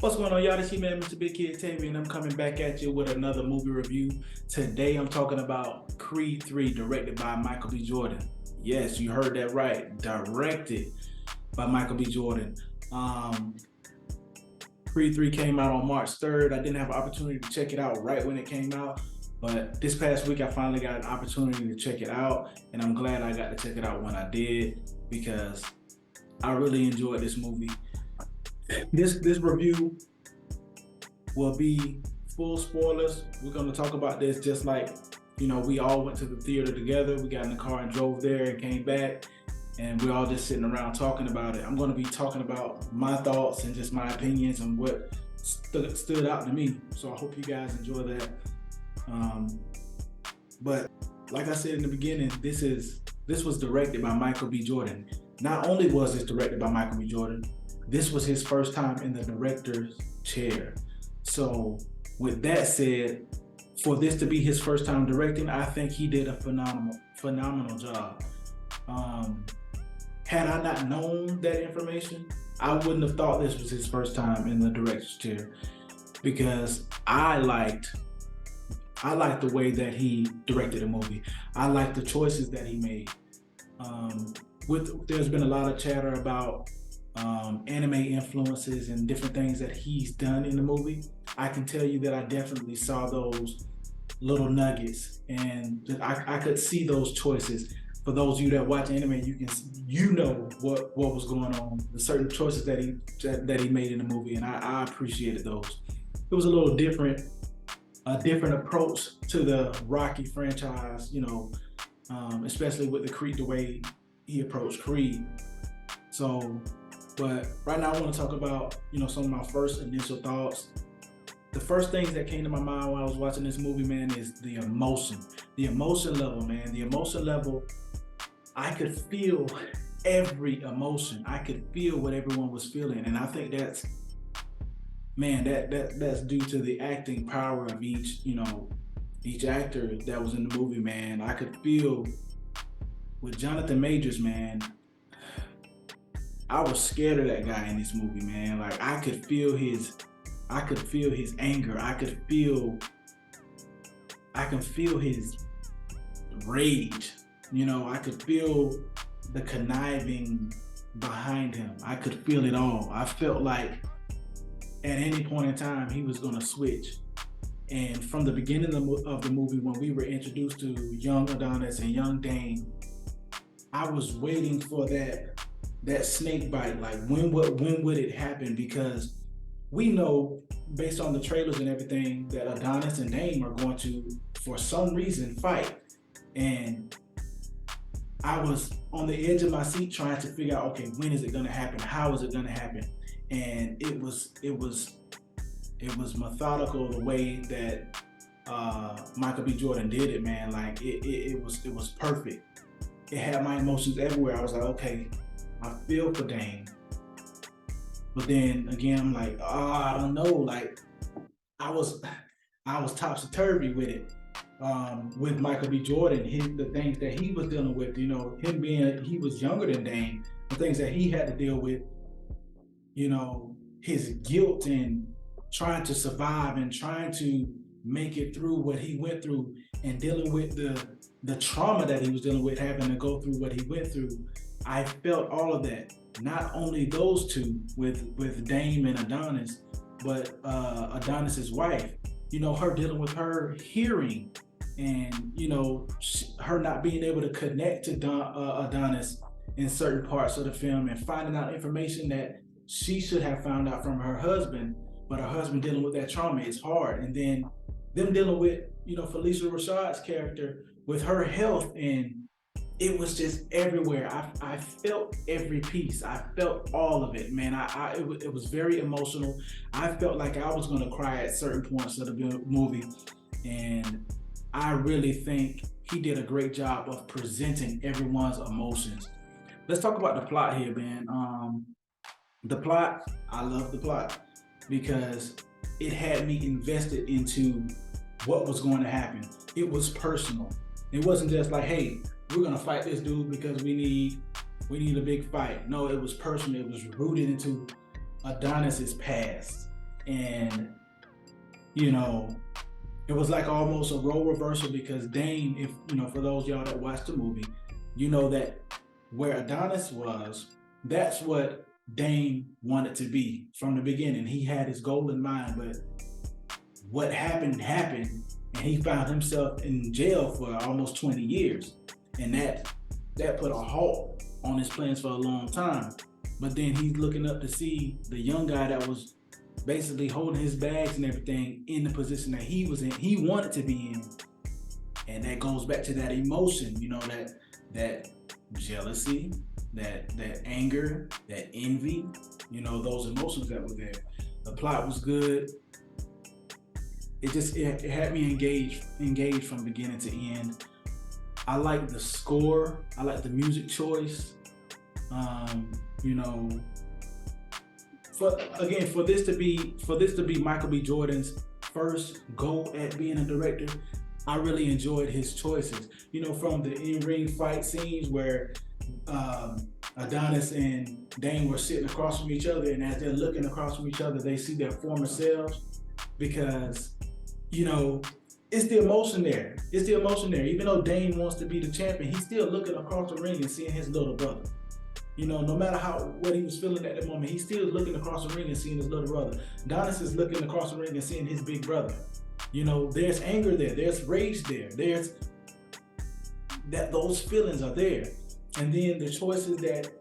What's going on, y'all? This your man, Mr. Big Kid TAVIE, and I'm coming back at you with another movie review. Today, I'm talking about Creed 3, directed by Michael B. Jordan. Yes, you heard that right. Directed by Michael B. Jordan. Creed 3 came out on March 3rd. I didn't have an opportunity to check it out right when it came out, but this past week, I finally got an opportunity to check it out, and I'm glad I got to check it out when I did because I really enjoyed this movie. This review will be full spoilers. We're going to talk about this just like, we all went to the theater together. We got in the car and drove there and came back, and we're all just sitting around talking about it. I'm going to be talking about my thoughts and just my opinions and what stood out to me. So I hope you guys enjoy that. But like I said in the beginning, this was directed by Michael B. Jordan. Not only was this directed by Michael B. Jordan, this was his first time in the director's chair. So with that said, for this to be his first time directing, I think he did a phenomenal job. Had I not known that information, I wouldn't have thought this was his first time in the director's chair, because I liked the way that he directed the movie. I liked the choices that he made. There's been a lot of chatter about anime influences and different things that he's done in the movie. I can tell you that I definitely saw those little nuggets, and I could see those choices. For those of you that watch anime, you know what was going on, the certain choices that he made in the movie, and I appreciated those. It was a little different, a different approach to the Rocky franchise, especially with the Creed, the way he approached Creed. So, but right now I want to talk about, some of my first initial thoughts. The first things that came to my mind while I was watching this movie, man, is the emotion level, man. The emotion level, I could feel every emotion. I could feel what everyone was feeling. And I think that's due to the acting power of each actor that was in the movie, man. I could feel with Jonathan Majors, man. I was scared of that guy in this movie, man. Like I could feel his anger. I can feel his rage. I could feel the conniving behind him. I could feel it all. I felt like at any point in time he was gonna switch. And from the beginning of the movie, when we were introduced to young Adonis and young Dane, I was waiting for that snake bite. Like when would it happen? Because we know, based on the trailers and everything, that Adonis and Dame are going to, for some reason, fight. And I was on the edge of my seat trying to figure out, okay, when is it going to happen? How is it going to happen? And it was methodical the way that Michael B. Jordan did it, man. Like it was perfect. It had my emotions everywhere. I was like, okay, I feel for Dame. But then again, I'm like, I don't know. Like I was topsy-turvy with it. With Michael B. Jordan, the things that he was dealing with, him being, he was younger than Dane, the things that he had to deal with, his guilt and trying to survive and trying to make it through what he went through, and dealing with the trauma that he was dealing with, having to go through what he went through. I felt all of that. Not only those two with Dame and Adonis, but Adonis's wife. Her dealing with her hearing, and her not being able to connect to Adonis in certain parts of the film, and finding out information that she should have found out from her husband, but her husband dealing with that trauma is hard. And then them dealing with Felicia Rashad's character with her health, and it was just everywhere. I felt every piece. I felt all of it, man. It was very emotional. I felt like I was going to cry at certain points of the movie, and I really think he did a great job of presenting everyone's emotions. Let's talk about the plot here, man. The plot, I love the plot because it had me invested into what was going to happen. It was personal. It wasn't just like, hey, we're gonna fight this dude because we need a big fight. No, it was personal. It was rooted into Adonis's past. And, you know, it was like almost a role reversal because Dane, if, for those y'all that watched the movie, you know that where Adonis was, that's what Dane wanted to be from the beginning. He had his goal in mind, but what happened, and he found himself in jail for almost 20 years. And that put a halt on his plans for a long time. But then he's looking up to see the young guy that was basically holding his bags and everything in the position that he was in, he wanted to be in. And that goes back to that emotion, that jealousy, that anger, that envy, those emotions that were there. The plot was good. It had me engaged from beginning to end. I like the score. I like the music choice. For this to be Michael B. Jordan's first go at being a director, I really enjoyed his choices. From the in-ring fight scenes where Adonis and Dane were sitting across from each other, and as they're looking across from each other, they see their former selves, because it's the emotion there. Even though Dane wants to be the champion, he's still looking across the ring and seeing his little brother. No matter what he was feeling at the moment, he's still looking across the ring and seeing his little brother. Adonis is looking across the ring and seeing his big brother. There's anger there, there's rage there, those feelings are there. And then the choices that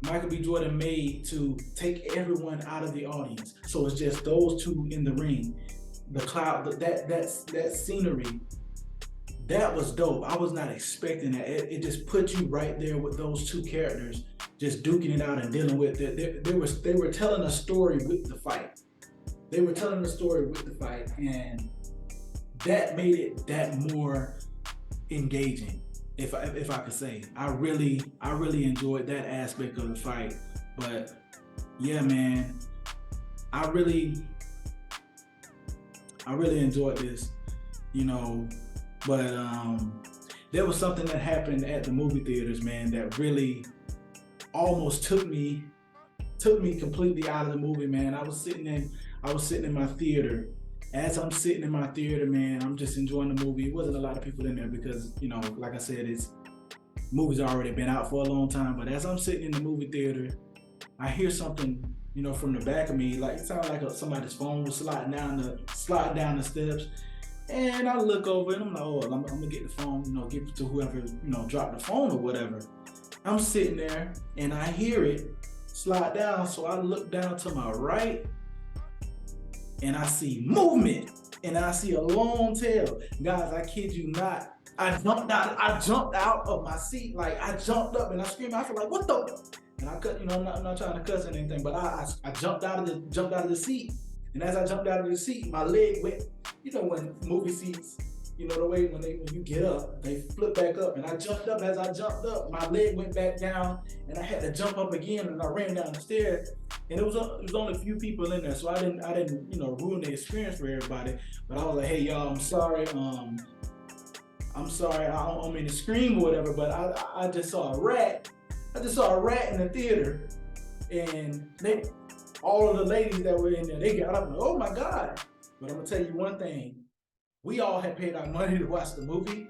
Michael B. Jordan made to take everyone out of the audience. So it's just those two in the ring. The cloud, that scenery, that was dope. I was not expecting that. It just put you right there with those two characters, just duking it out and dealing with it. They were telling a story with the fight. And that made it that more engaging, if I could say. I really enjoyed that aspect of the fight. But yeah, man, I really enjoyed this, but there was something that happened at the movie theaters, man, that really almost took me completely out of the movie, man. I was sitting in my theater. As I'm sitting in my theater, man, I'm just enjoying the movie. It wasn't a lot of people in there because, like I said, movie's already been out for a long time. But as I'm sitting in the movie theater, I hear something, from the back of me, like it sounded like somebody's phone was sliding down the steps. And I look over and I'm like, oh, I'm gonna get the phone, give it to whoever, dropped the phone or whatever. I'm sitting there and I hear it slide down. So I look down to my right and I see movement and I see a long tail. Guys, I kid you not. I jumped out of my seat. Like I jumped up and I screamed. I feel like, what the? And I cut, I'm not trying to cuss or anything, but I jumped out of the seat. And as I jumped out of the seat, my leg went, when movie seats, the way when you get up, they flip back up. And I jumped up. As I jumped up, my leg went back down and I had to jump up again, and I ran down the stairs. And it was only a few people in there, so I didn't ruin the experience for everybody. But I was like, hey y'all, I'm sorry. I don't mean to scream or whatever, but I just saw a rat. I just saw a rat in the theater, and all of the ladies that were in there, they got up and, oh my God. But I'm gonna tell you one thing, we all had paid our money to watch the movie.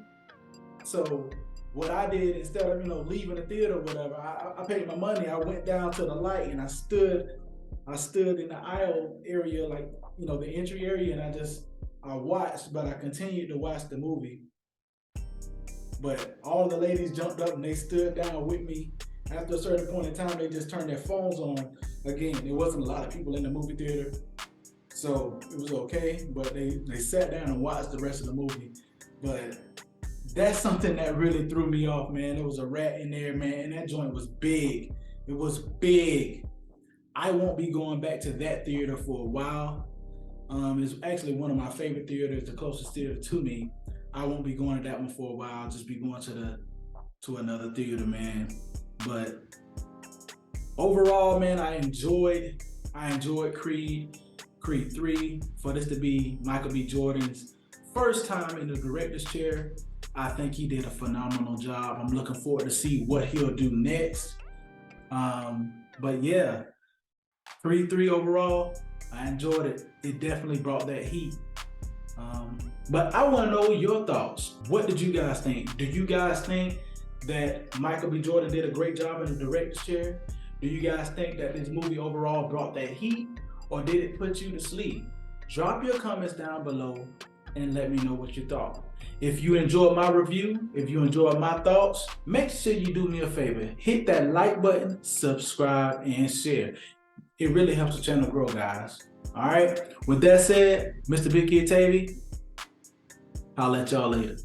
So what I did, instead of, leaving the theater or whatever, I paid my money. I went down to the light and I stood in the aisle area, like, the entry area, and I watched, but I continued to watch the movie. But all the ladies jumped up and they stood down with me. After a certain point in time, they just turned their phones on again. There wasn't a lot of people in the movie theater, so it was okay. But they sat down and watched the rest of the movie. But that's something that really threw me off, man. There was a rat in there, man, and that joint was big. It was big. I won't be going back to that theater for a while. It's actually one of my favorite theaters, the closest theater to me. I won't be going to that one for a while. I'll just be going to another theater, man. But overall, man, I enjoyed Creed 3. For this to be Michael B. Jordan's first time in the director's chair, I think he did a phenomenal job. I'm looking forward to see what he'll do next. But yeah, Creed 3 overall, I enjoyed it. It definitely brought that heat. But I want to know your thoughts. What did you guys think? Do you guys think that Michael B. Jordan did a great job in the director's chair? Do you guys think that this movie overall brought that heat, or did it put you to sleep? Drop your comments down below and let me know what you thought. If you enjoyed my review, if you enjoyed my thoughts, make sure you do me a favor. Hit that like button, subscribe, and share. It really helps the channel grow, guys. All right. With that said, Mr. Big Kid TAVIE, I'll let y'all later.